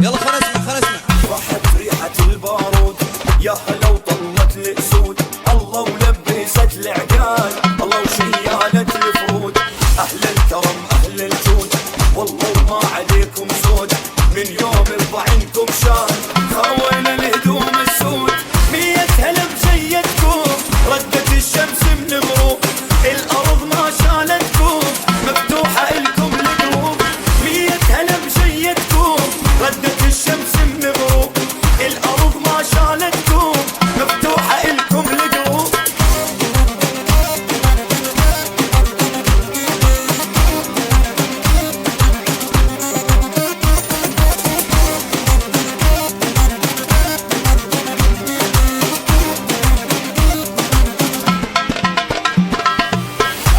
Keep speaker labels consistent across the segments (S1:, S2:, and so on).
S1: يلا خلينا نسمع خلينا نسمع.
S2: رحت ريحة البارود يا هلا وطلت الاسود، الله ولبست العقال، الله وشيالة الفرود. اهل الكرم اهل الجود والله ما عليكم زود، من يوم بضعنكم شان خوينا الهدوم السود. 100 هلا بزيتكم ردت الشمس من غروب، الارض ما شالتكم مفتوحة الكم القلوب. 100 هلا بزيتكم ردت الشمس من غروب، الارض ما شالتكم مفتوحة الكم القلوب.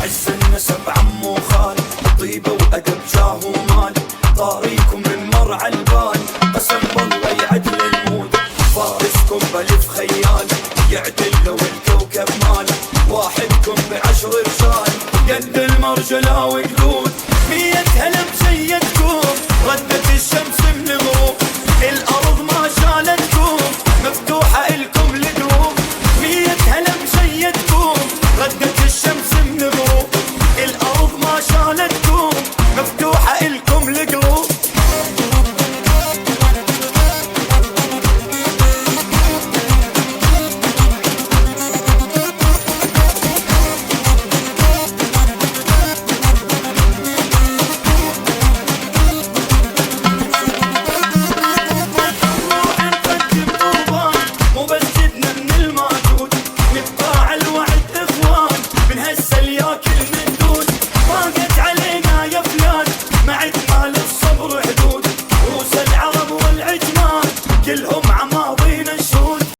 S2: عز النسب عم وخال، طيبة وأدب جاه ومال، طاريكم من مرعى البال قسم بالله يعدل المود. فارسكم بلف خيال يعدل لو الكوكب مال، واحدكم ب10 رجال قد المرجلة وقلوب.